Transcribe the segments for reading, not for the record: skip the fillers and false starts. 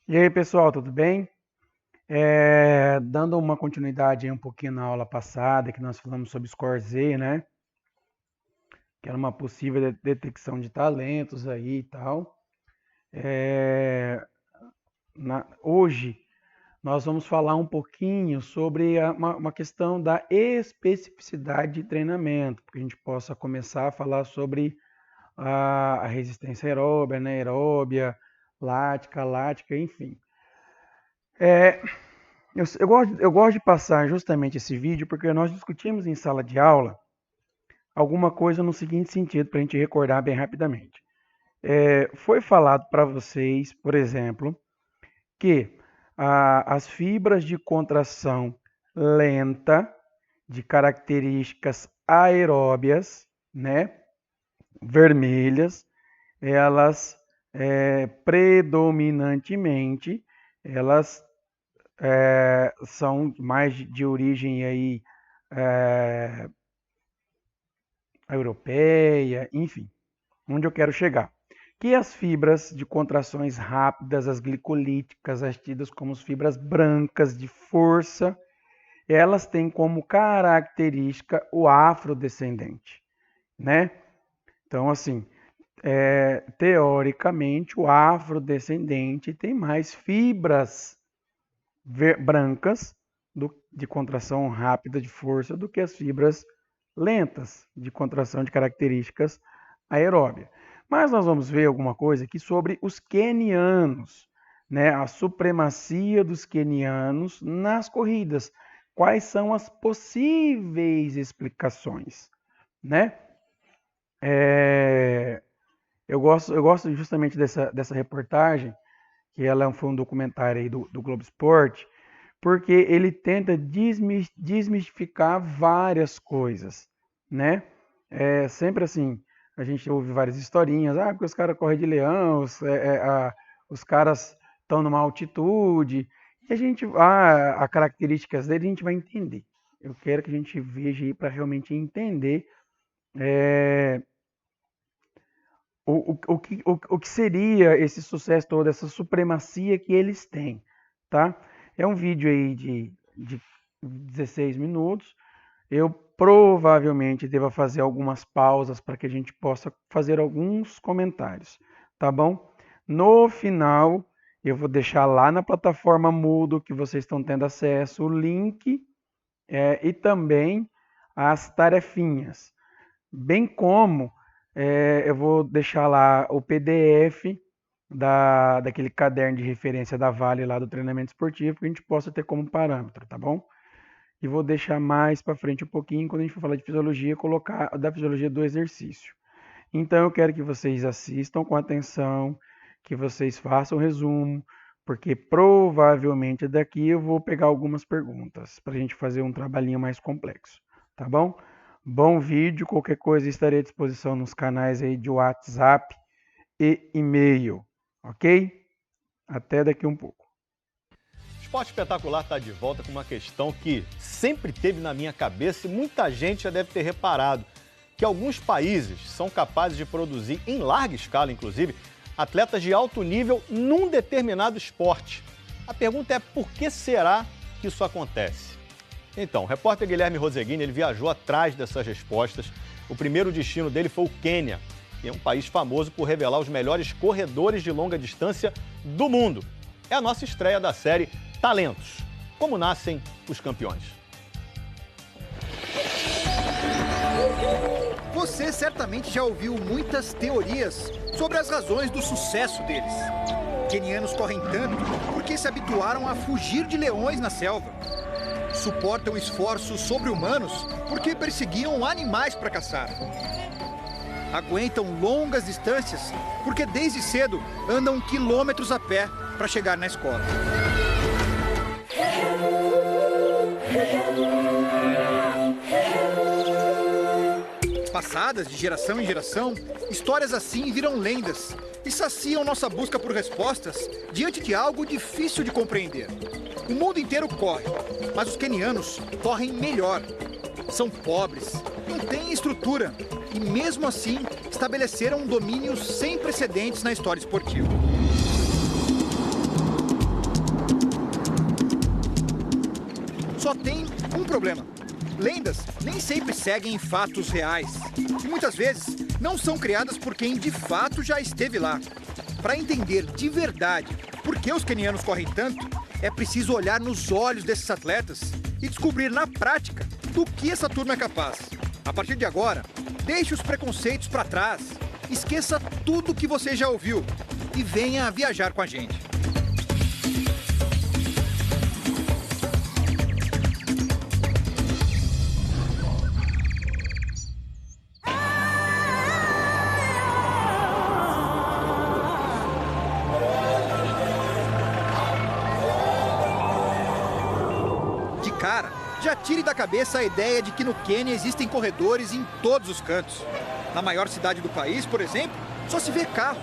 E aí, pessoal, tudo bem? Dando uma continuidade aí um pouquinho na aula passada, que nós falamos sobre Score Z, né? Que era uma possível detecção de talentos aí e tal. É, Hoje nós vamos falar um pouquinho sobre uma questão da especificidade de treinamento, para que a gente possa começar a falar sobre a resistência aeróbia, anaeróbia, lática, enfim. É, eu gosto de passar justamente esse vídeo porque nós discutimos em sala de aula alguma coisa no seguinte sentido, para a gente recordar bem rapidamente. Foi falado para vocês, por exemplo, que as fibras de contração lenta, de características aeróbias, né, vermelhas, elas predominantemente elas são mais de origem aí é, europeia, enfim, onde eu quero chegar. Que as fibras de contrações rápidas, as glicolíticas, as tidas como as fibras brancas de força, elas têm como característica o afrodescendente, né? Então, assim, teoricamente, o afrodescendente tem mais fibras brancas de contração rápida de força do que as fibras lentas de contração de características aeróbias. Mas nós vamos ver alguma coisa aqui sobre os quenianos, né? A supremacia dos quenianos nas corridas. Quais são as possíveis explicações, né? Eu gosto justamente dessa reportagem, que ela foi um documentário aí do Globo Esporte, porque ele tenta desmistificar várias coisas, né? Sempre assim, a gente ouve várias historinhas, porque os caras correm de leão, os caras estão numa altitude, e a características dele a gente vai entender. Eu quero que a gente veja aí para realmente entender é, o que seria esse sucesso todo, essa supremacia que eles têm, tá? É um vídeo aí de 16 minutos. Eu provavelmente deva fazer algumas pausas para que a gente possa fazer alguns comentários, tá bom? No final, eu vou deixar lá na plataforma Moodle que vocês estão tendo acesso o link e também as tarefinhas, bem como eu vou deixar lá o PDF daquele caderno de referência da Vale lá do treinamento esportivo, que a gente possa ter como parâmetro, tá bom? E vou deixar mais para frente um pouquinho, quando a gente for falar de fisiologia, colocar da fisiologia do exercício. Então eu quero que vocês assistam com atenção, que vocês façam o resumo, porque provavelmente daqui eu vou pegar algumas perguntas para a gente fazer um trabalhinho mais complexo, tá bom? Bom vídeo, qualquer coisa estarei à disposição nos canais aí de WhatsApp e e-mail, ok? Até daqui um pouco. Esporte Espetacular está de volta com uma questão que sempre teve na minha cabeça e muita gente já deve ter reparado, que alguns países são capazes de produzir, em larga escala inclusive, atletas de alto nível num determinado esporte. A pergunta é por que será que isso acontece? Então, o repórter Guilherme Roseguini, ele viajou atrás dessas respostas. O primeiro destino dele foi o Quênia, que é um país famoso por revelar os melhores corredores de longa distância do mundo. É a nossa estreia da série Talentos. Como nascem os campeões? Você certamente já ouviu muitas teorias sobre as razões do sucesso deles. Quenianos correm tanto porque se habituaram a fugir de leões na selva. Suportam esforços sobre-humanos porque perseguiam animais para caçar. Aguentam longas distâncias porque desde cedo andam quilômetros a pé para chegar na escola. Passadas de geração em geração, histórias assim viram lendas e saciam nossa busca por respostas diante de algo difícil de compreender. O mundo inteiro corre, mas os quenianos correm melhor. São pobres, não têm estrutura e mesmo assim estabeleceram um domínio sem precedentes na história esportiva. só tem um problema. Lendas nem sempre seguem fatos reais. E muitas vezes não são criadas por quem de fato já esteve lá. Para entender de verdade por que os quenianos correm tanto, é preciso olhar nos olhos desses atletas e descobrir na prática do que essa turma é capaz. A partir de agora, deixe os preconceitos para trás, esqueça tudo que você já ouviu e venha viajar com a gente. Cara, já tire da cabeça a ideia de que no Quênia existem corredores em todos os cantos. Na maior cidade do país, por exemplo, só se vê carro.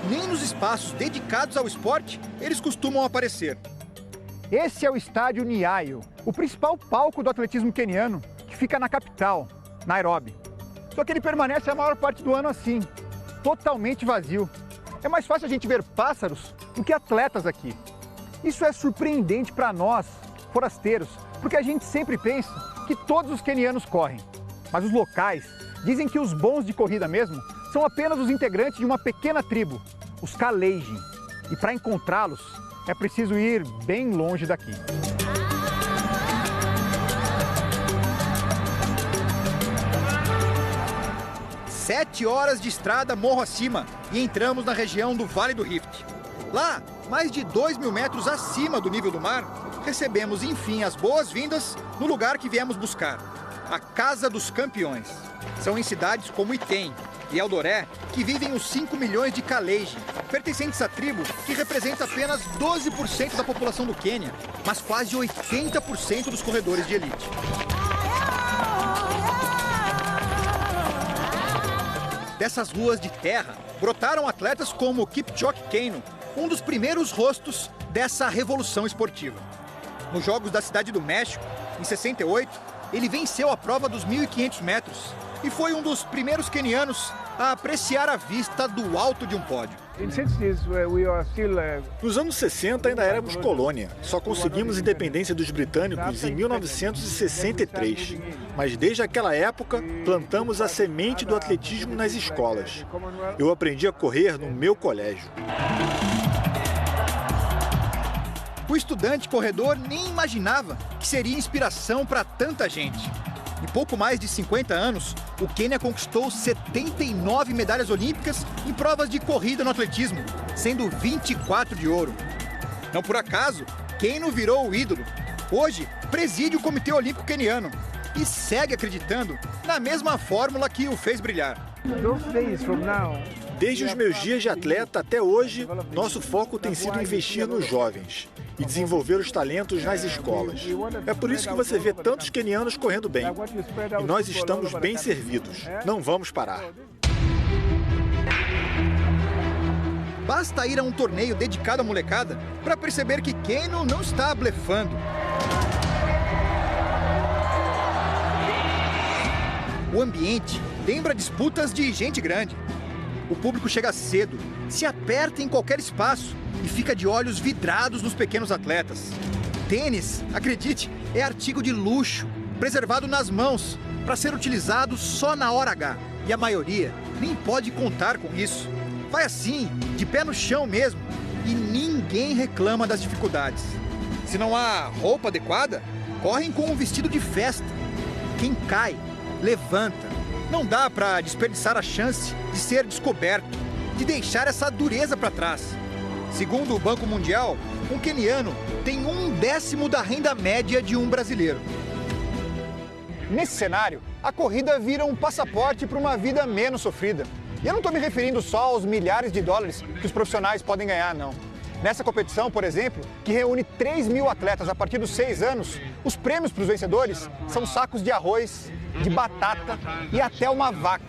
Nem nos espaços dedicados ao esporte eles costumam aparecer. Esse é o estádio Nyayo, o principal palco do atletismo queniano, que fica na capital, Nairobi. Só que ele permanece a maior parte do ano assim, totalmente vazio. É mais fácil a gente ver pássaros do que atletas aqui. Isso é surpreendente para nós, forasteiros, porque a gente sempre pensa que todos os quenianos correm. Mas os locais dizem que os bons de corrida mesmo são apenas os integrantes de uma pequena tribo, os Kalenjin. E para encontrá-los, é preciso ir bem longe daqui. Sete horas de estrada morro acima e entramos na região do Vale do Rift. Lá, mais de 2.000 metros acima do nível do mar, recebemos, enfim, as boas-vindas no lugar que viemos buscar, a Casa dos Campeões. São em cidades como Iten e Eldoré que vivem os 5 milhões de Kalenjin, pertencentes à tribo que representa apenas 12% da população do Quênia, mas quase 80% dos corredores de elite. Dessas ruas de terra, brotaram atletas como Kipchoge Keino, um dos primeiros rostos dessa revolução esportiva. Nos Jogos da Cidade do México, em 68, ele venceu a prova dos 1.500 metros e foi um dos primeiros quenianos a apreciar a vista do alto de um pódio. Nos anos 60 ainda éramos colônia. Só conseguimos independência dos britânicos em 1963. Mas desde aquela época, plantamos a semente do atletismo nas escolas. Eu aprendi a correr no meu colégio. O estudante corredor nem imaginava que seria inspiração para tanta gente. Em pouco mais de 50 anos, o Quênia conquistou 79 medalhas olímpicas em provas de corrida no atletismo, sendo 24 de ouro. Não por acaso, Keino virou o ídolo. Hoje, preside o Comitê Olímpico Queniano e segue acreditando na mesma fórmula que o fez brilhar. Desde os meus dias de atleta até hoje, nosso foco tem sido investir nos jovens e desenvolver os talentos nas escolas. É por isso que você vê tantos quenianos correndo bem. E nós estamos bem servidos. Não vamos parar. Basta ir a um torneio dedicado à molecada para perceber que Keino não está blefando. O ambiente lembra disputas de gente grande. O público chega cedo, se aperta em qualquer espaço e fica de olhos vidrados nos pequenos atletas. Tênis, acredite, é artigo de luxo, preservado nas mãos, para ser utilizado só na hora H. E a maioria nem pode contar com isso. Vai assim, de pé no chão mesmo, e ninguém reclama das dificuldades. Se não há roupa adequada, correm com um vestido de festa. Quem cai, levanta. Não dá para desperdiçar a chance de ser descoberto, de deixar essa dureza para trás. Segundo o Banco Mundial, um queniano tem 1/10 da renda média de um brasileiro. Nesse cenário, a corrida vira um passaporte para uma vida menos sofrida. E eu não estou me referindo só aos milhares de dólares que os profissionais podem ganhar, não. Nessa competição, por exemplo, que reúne 3.000 atletas a partir dos 6 anos, os prêmios para os vencedores são sacos de arroz, de batata e até uma vaca.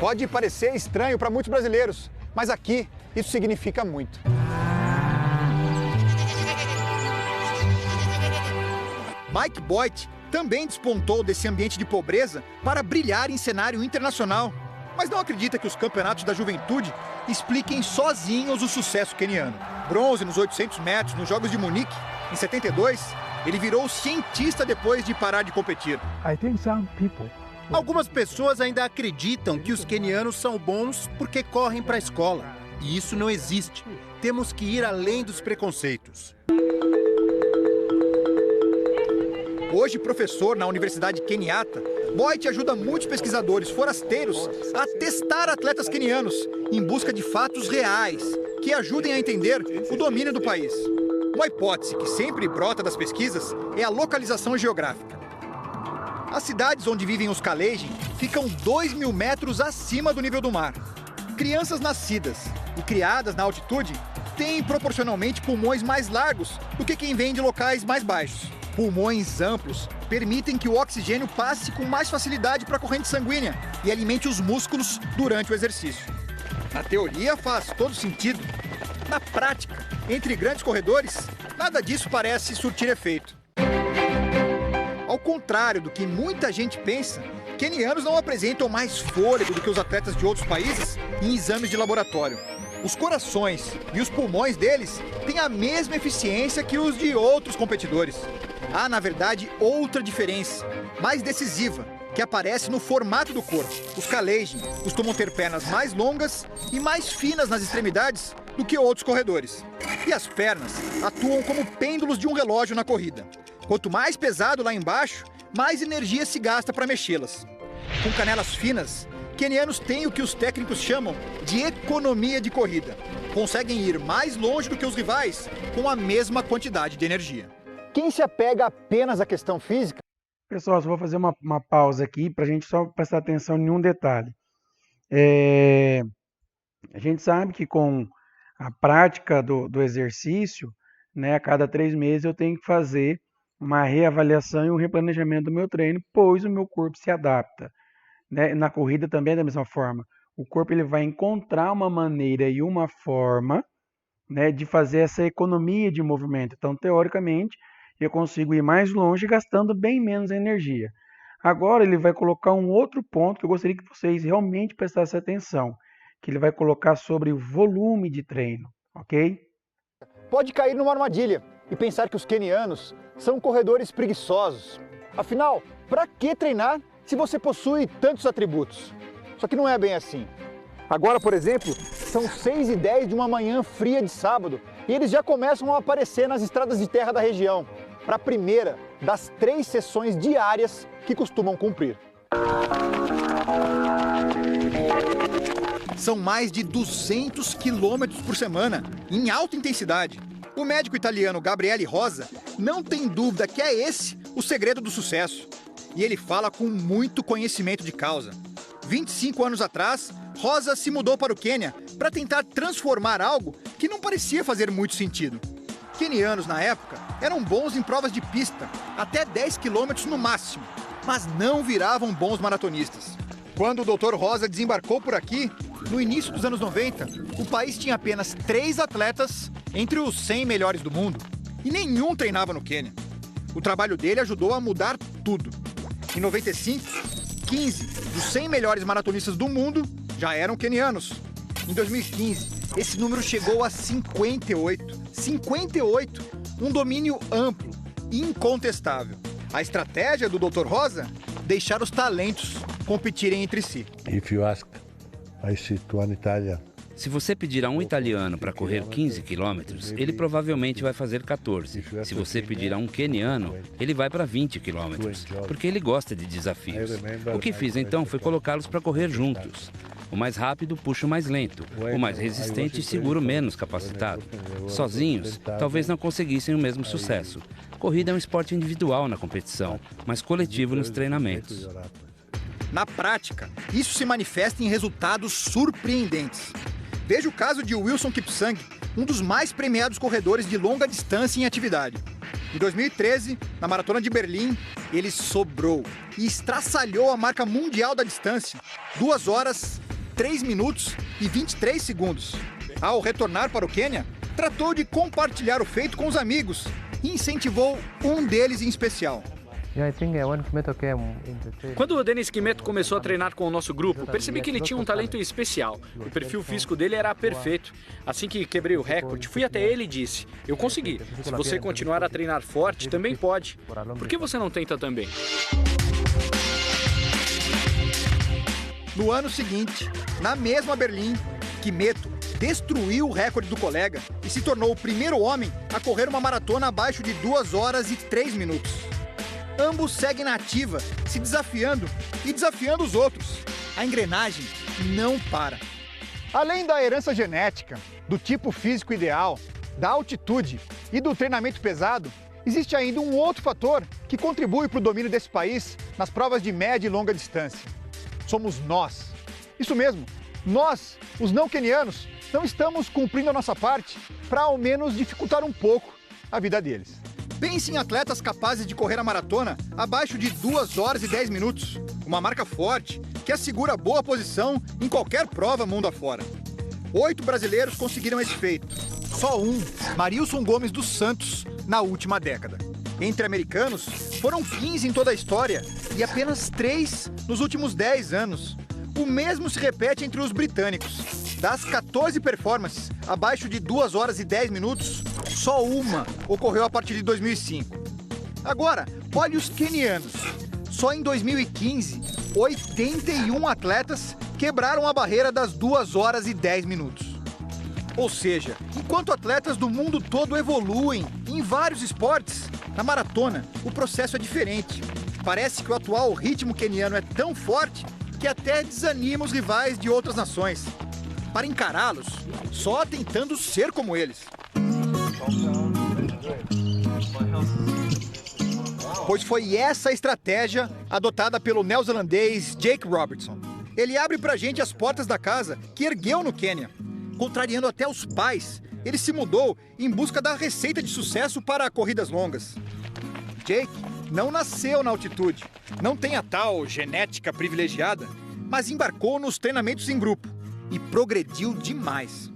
Pode parecer estranho para muitos brasileiros, mas aqui isso significa muito. Mike Boyd também despontou desse ambiente de pobreza para brilhar em cenário internacional. Mas não acredita que os campeonatos da juventude expliquem sozinhos o sucesso queniano. Bronze nos 800 metros nos Jogos de Munique, em 72, Ele virou cientista depois de parar de competir. Algumas pessoas ainda acreditam que os quenianos são bons porque correm para a escola. E isso não existe. Temos que ir além dos preconceitos. Hoje, professor na Universidade Kenyatta, Boit ajuda muitos pesquisadores forasteiros a testar atletas quenianos em busca de fatos reais que ajudem a entender o domínio do país. Uma hipótese que sempre brota das pesquisas é a localização geográfica. As cidades onde vivem os Kalenjin ficam 2.000 metros acima do nível do mar. Crianças nascidas e criadas na altitude têm proporcionalmente pulmões mais largos do que quem vem de locais mais baixos. Pulmões amplos permitem que o oxigênio passe com mais facilidade para a corrente sanguínea e alimente os músculos durante o exercício. Na teoria faz todo sentido. Na prática, entre grandes corredores, nada disso parece surtir efeito. Ao contrário do que muita gente pensa, quenianos não apresentam mais fôlego do que os atletas de outros países em exames de laboratório. Os corações e os pulmões deles têm a mesma eficiência que os de outros competidores. Há, na verdade, outra diferença, mais decisiva, que aparece no formato do corpo. Os Kalenjin costumam ter pernas mais longas e mais finas nas extremidades do que outros corredores. E as pernas atuam como pêndulos de um relógio na corrida. Quanto mais pesado lá embaixo, mais energia se gasta para mexê-las. Com canelas finas, quenianos têm o que os técnicos chamam de economia de corrida. Conseguem ir mais longe do que os rivais com a mesma quantidade de energia. Quem se apega apenas à questão física... Pessoal, só vou fazer uma pausa aqui para a gente só prestar atenção em um detalhe. A gente sabe que com a prática do exercício, né, a cada 3 meses eu tenho que fazer uma reavaliação e um replanejamento do meu treino, pois o meu corpo se adapta. Né? Na corrida também é da mesma forma. O corpo ele vai encontrar uma maneira e uma forma, né, de fazer essa economia de movimento. Então, teoricamente, eu consigo ir mais longe gastando bem menos energia. Agora ele vai colocar um outro ponto que eu gostaria que vocês realmente prestassem atenção, que ele vai colocar sobre o volume de treino, ok? Pode cair numa armadilha e pensar que os quenianos são corredores preguiçosos. Afinal, para que treinar se você possui tantos atributos? Só que não é bem assim. Agora, por exemplo, são 6h10 de uma manhã fria de sábado e eles já começam a aparecer nas estradas de terra da região, para a primeira das 3 sessões diárias que costumam cumprir. São mais de 200 quilômetros por semana, em alta intensidade. O médico italiano Gabriele Rosa não tem dúvida que é esse o segredo do sucesso. E ele fala com muito conhecimento de causa. 25 anos atrás, Rosa se mudou para o Quênia para tentar transformar algo que não parecia fazer muito sentido. Quenianos, na época, eram bons em provas de pista, até 10 quilômetros no máximo, mas não viravam bons maratonistas. Quando o Dr. Rosa desembarcou por aqui, no início dos anos 90, o país tinha apenas 3 atletas entre os 100 melhores do mundo, e nenhum treinava no Quênia. O trabalho dele ajudou a mudar tudo. Em 95, 15 dos 100 melhores maratonistas do mundo já eram quenianos. Em 2015, esse número chegou a 58. 58! Um domínio amplo e incontestável. A estratégia do Dr. Rosa? Deixar os talentos competirem entre si. Se você pedir a um italiano para correr 15 quilômetros, ele provavelmente vai fazer 14. Se você pedir a um queniano, ele vai para 20 quilômetros, porque ele gosta de desafios. O que fiz então foi colocá-los para correr juntos. O mais rápido puxa o mais lento, o mais resistente segura o menos capacitado. Sozinhos, talvez não conseguissem o mesmo sucesso. Corrida é um esporte individual na competição, mas coletivo nos treinamentos. Na prática, isso se manifesta em resultados surpreendentes. Veja o caso de Wilson Kipsang, um dos mais premiados corredores de longa distância em atividade. Em 2013, na Maratona de Berlim, ele sobrou e estraçalhou a marca mundial da distância, 2 horas, 3 minutos e 23 segundos. Ao retornar para o Quênia, tratou de compartilhar o feito com os amigos e incentivou um deles em especial. Quando o Denis Kimeto começou a treinar com o nosso grupo, percebi que ele tinha um talento especial. O perfil físico dele era perfeito. Assim que quebrei o recorde, fui até ele e disse: eu consegui. Se você continuar a treinar forte, também pode. Por que você não tenta também? No ano seguinte, na mesma Berlim, Kimeto destruiu o recorde do colega e se tornou o primeiro homem a correr uma maratona abaixo de 2 horas e 3 minutos. Ambos seguem na ativa, se desafiando e desafiando os outros. A engrenagem não para. Além da herança genética, do tipo físico ideal, da altitude e do treinamento pesado, existe ainda um outro fator que contribui para o domínio desse país nas provas de média e longa distância. Somos nós. Isso mesmo, nós, os não quenianos, não estamos cumprindo a nossa parte para ao menos dificultar um pouco a vida deles. Pense em atletas capazes de correr a maratona abaixo de 2 horas e 10 minutos. Uma marca forte que assegura boa posição em qualquer prova mundo afora. 8 brasileiros conseguiram esse feito. Só um, Marilson Gomes dos Santos, na última década. Entre americanos, foram 15 em toda a história e apenas 3 nos últimos 10 anos. O mesmo se repete entre os britânicos. Das 14 performances abaixo de 2 horas e 10 minutos, só uma ocorreu a partir de 2005. Agora, olhe os quenianos. Só em 2015, 81 atletas quebraram a barreira das 2 horas e 10 minutos. Ou seja, enquanto atletas do mundo todo evoluem em vários esportes, na maratona o processo é diferente. Parece que o atual ritmo queniano é tão forte que até desanima os rivais de outras nações. Para encará-los, só tentando ser como eles. Pois foi essa a estratégia adotada pelo neozelandês Jake Robertson. Ele abre pra gente as portas da casa que ergueu no Quênia. Contrariando até os pais, ele se mudou em busca da receita de sucesso para corridas longas. Jake não nasceu na altitude, não tem a tal genética privilegiada, mas embarcou nos treinamentos em grupo e progrediu demais.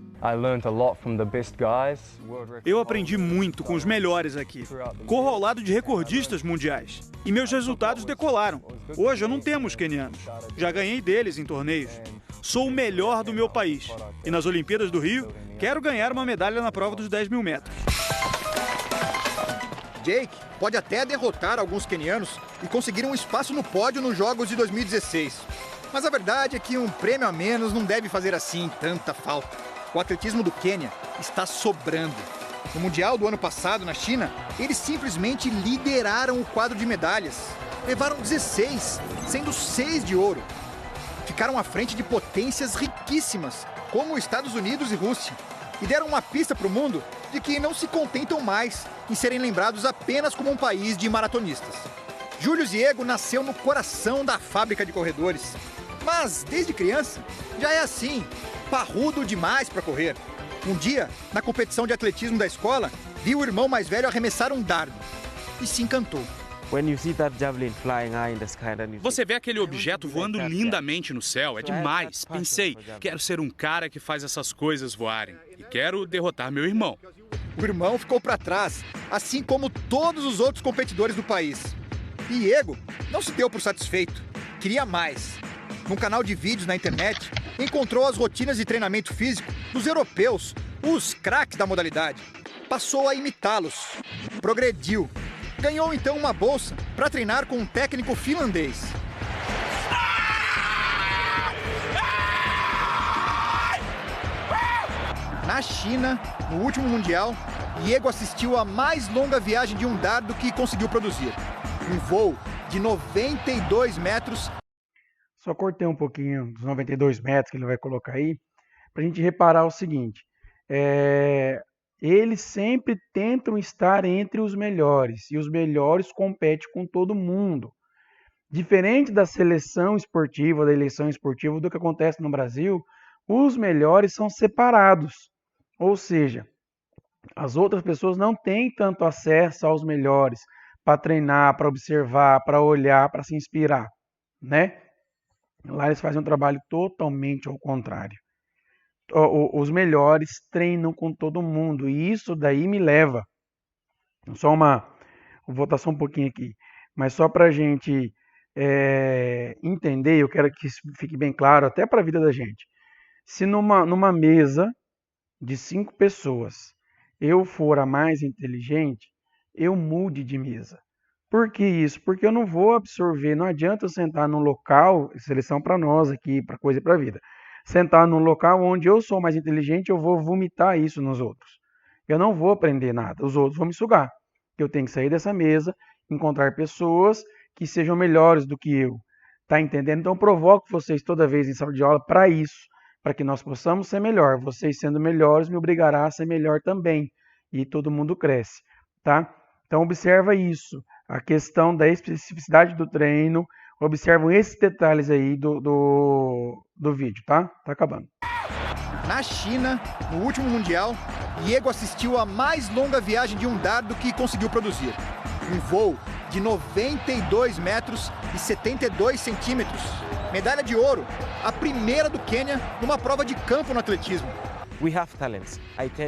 Eu aprendi muito com os melhores aqui. Corro ao lado de recordistas mundiais. E meus resultados decolaram. Hoje não temos quenianos. Já ganhei deles em torneios. Sou o melhor do meu país. E nas Olimpíadas do Rio, quero ganhar uma medalha na prova dos 10 mil metros. Jake pode até derrotar alguns quenianos e conseguir um espaço no pódio nos Jogos de 2016. Mas a verdade é que um prêmio a menos não deve fazer assim tanta falta. O atletismo do Quênia está sobrando. No Mundial do ano passado, na China, eles simplesmente lideraram o quadro de medalhas. Levaram 16, sendo 6 de ouro. Ficaram à frente de potências riquíssimas, como Estados Unidos e Rússia. E deram uma pista para o mundo de que não se contentam mais em serem lembrados apenas como um país de maratonistas. Júlio Ziego nasceu no coração da fábrica de corredores. Mas, desde criança, já é assim, parrudo demais para correr. Um dia, na competição de atletismo da escola, viu o irmão mais velho arremessar um dardo e se encantou. Você vê aquele objeto voando lindamente no céu, é demais. Pensei, quero ser um cara que faz essas coisas voarem e quero derrotar meu irmão. O irmão ficou para trás, assim como todos os outros competidores do país. E Diego não se deu por satisfeito, queria mais. Num canal de vídeos na internet, encontrou as rotinas de treinamento físico dos europeus, os craques da modalidade. Passou a imitá-los, progrediu. Ganhou então uma bolsa para treinar com um técnico finlandês. Na China, no último Mundial, Diego assistiu à mais longa viagem de um dardo que conseguiu produzir. Um voo de 92 metros. Só cortei um pouquinho dos 92 metros que ele vai colocar aí, para a gente reparar o seguinte. Eles sempre tentam estar entre os melhores, e os melhores competem com todo mundo. Diferente da seleção esportiva, da eleição esportiva, do que acontece no Brasil, os melhores são separados. Ou seja, as outras pessoas não têm tanto acesso aos melhores para treinar, para observar, para olhar, para se inspirar, né? Lá eles fazem um trabalho totalmente ao contrário. Os melhores treinam com todo mundo e isso daí me leva. Vou voltar só um pouquinho aqui. mas só para a gente entender, eu quero que isso fique bem claro até para a vida da gente. Se numa mesa de 5 pessoas eu for a mais inteligente, eu mude de mesa. Por que isso? Porque eu não vou absorver, não adianta eu sentar num local, seleção para nós aqui, para coisa e para a vida, sentar num local onde eu sou mais inteligente, eu vou vomitar isso nos outros. Eu não vou aprender nada, os outros vão me sugar. Eu tenho que sair dessa mesa, encontrar pessoas que sejam melhores do que eu. Tá entendendo? Então eu provoco vocês toda vez em sala de aula para isso, para que nós possamos ser melhor. Vocês sendo melhores me obrigará a ser melhor também. E todo mundo cresce, tá? Então observa isso, a questão da especificidade do treino, observam esses detalhes aí do vídeo, tá? Tá acabando. Na China, no último Mundial, Diego assistiu a mais longa viagem de um dardo que conseguiu produzir. Um voo de 92 metros e 72 centímetros. Medalha de ouro, a primeira do Quênia numa prova de campo no atletismo.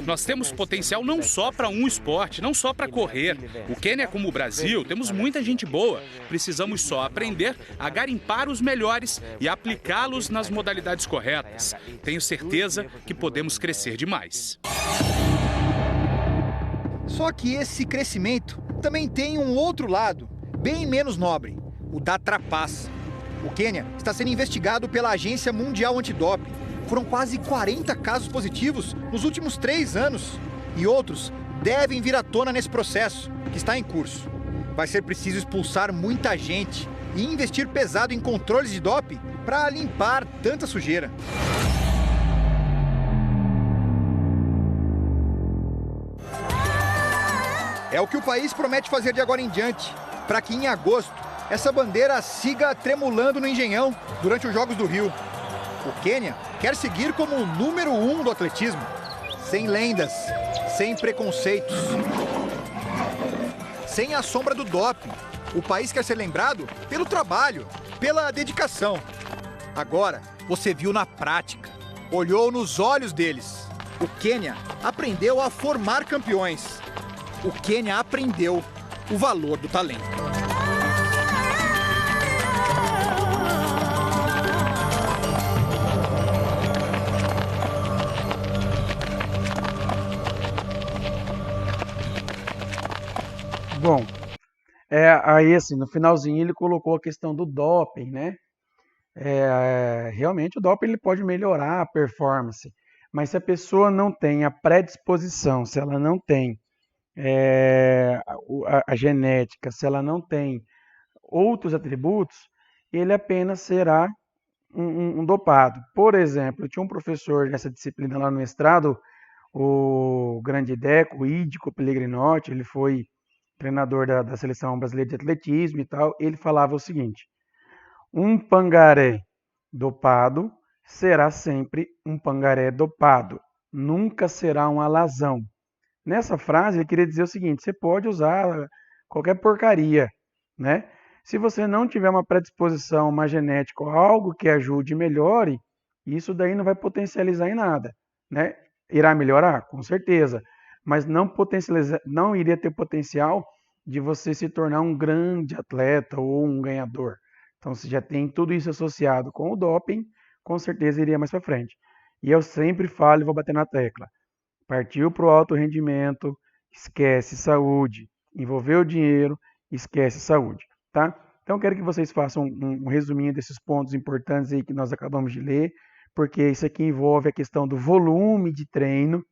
Nós temos potencial não só para um esporte, não só para correr. O Quênia, como o Brasil, temos muita gente boa. Precisamos só aprender a garimpar os melhores e aplicá-los nas modalidades corretas. Tenho certeza que podemos crescer demais. Só que esse crescimento também tem um outro lado, bem menos nobre, o da trapaça. O Quênia está sendo investigado pela Agência Mundial Antidoping. Foram quase 40 casos positivos nos últimos 3 anos. E outros devem vir à tona nesse processo, que está em curso. Vai ser preciso expulsar muita gente e investir pesado em controles de doping para limpar tanta sujeira. É o que o país promete fazer de agora em diante, para que em agosto essa bandeira siga tremulando no Engenhão durante os Jogos do Rio. O Quênia quer seguir como o número 1 do atletismo, sem lendas, sem preconceitos, sem a sombra do doping. O país quer ser lembrado pelo trabalho, pela dedicação. Agora, você viu na prática, olhou nos olhos deles. O Quênia aprendeu a formar campeões. O Quênia aprendeu o valor do talento. Bom, aí assim, no finalzinho ele colocou a questão do doping, né? Realmente o doping ele pode melhorar a performance, mas se a pessoa não tem a predisposição, se ela não tem a genética, se ela não tem outros atributos, ele apenas será um dopado. Por exemplo, eu tinha um professor nessa disciplina lá no mestrado, o grande Deco, o Ídico Pellegrinotti, ele foi treinador da seleção brasileira de atletismo e tal, ele falava o seguinte: um pangaré dopado será sempre um pangaré dopado, nunca será um alazão. Nessa frase ele queria dizer o seguinte: você pode usar qualquer porcaria, né? Se você não tiver uma predisposição, uma genética ou algo que ajude e melhore, isso daí não vai potencializar em nada, né? Irá melhorar? Com certeza. Mas não iria ter potencial de você se tornar um grande atleta ou um ganhador. Então, se já tem tudo isso associado com o doping, com certeza iria mais para frente. E eu sempre falo e vou bater na tecla: partiu para o alto rendimento, esquece saúde. Envolveu o dinheiro, esquece saúde, tá? Então, quero que vocês façam um resuminho desses pontos importantes aí que nós acabamos de ler, porque isso aqui envolve a questão do volume de treino,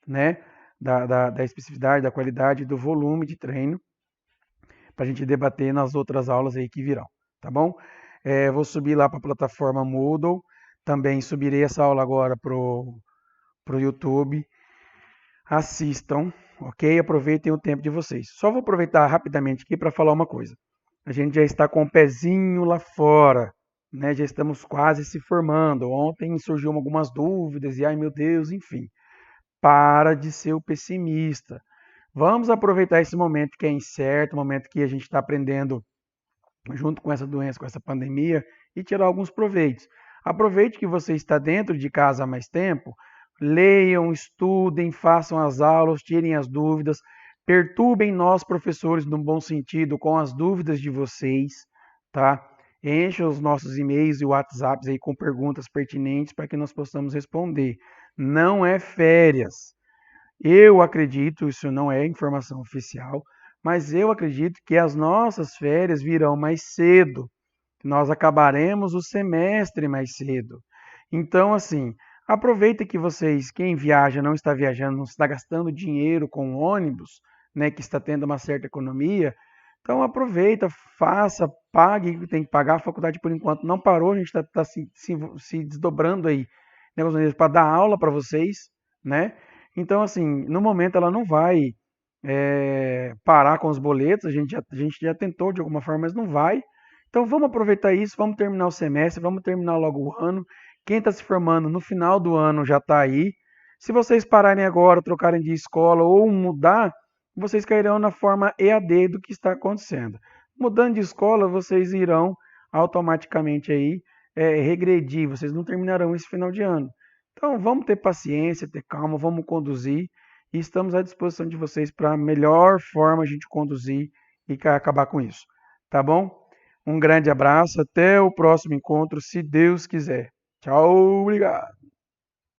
né? Da especificidade, da qualidade do volume de treino, para a gente debater nas outras aulas aí que virão, tá bom? Vou subir lá para a plataforma Moodle, também subirei essa aula agora pro YouTube. Assistam, ok? Aproveitem o tempo de vocês. Só vou aproveitar rapidamente aqui para falar uma coisa. A gente já está com o pezinho lá fora, né? Já estamos quase se formando. Ontem surgiu algumas dúvidas e, ai meu Deus, enfim. Para de ser o pessimista. Vamos aproveitar esse momento que é incerto, momento que a gente está aprendendo junto com essa doença, com essa pandemia, e tirar alguns proveitos. Aproveite que você está dentro de casa há mais tempo, leiam, estudem, façam as aulas, tirem as dúvidas, perturbem nós, professores, no bom sentido, com as dúvidas de vocês, tá? Encha os nossos e-mails e WhatsApps aí com perguntas pertinentes para que nós possamos responder. Não é férias. Eu acredito, isso não é informação oficial, mas eu acredito que as nossas férias virão mais cedo. Nós acabaremos o semestre mais cedo. Então, assim, aproveita que vocês, quem viaja, não está viajando, não está gastando dinheiro com ônibus, né, que está tendo uma certa economia. Então, aproveita, faça, pague o que tem que pagar. A faculdade, por enquanto, não parou, a gente está se desdobrando aí para dar aula para vocês, né? Então, assim, no momento ela não vai parar com os boletos, a gente já tentou de alguma forma, mas não vai. Então vamos aproveitar isso, vamos terminar o semestre, vamos terminar logo o ano. Quem está se formando no final do ano já está aí. Se vocês pararem agora, trocarem de escola ou mudar, vocês cairão na forma EAD do que está acontecendo. Mudando de escola, vocês irão automaticamente aí regredir, vocês não terminarão esse final de ano. Então vamos ter paciência, ter calma, vamos conduzir e estamos à disposição de vocês para a melhor forma a gente conduzir e acabar com isso. Tá bom? Um grande abraço, até o próximo encontro, se Deus quiser. Tchau, obrigado.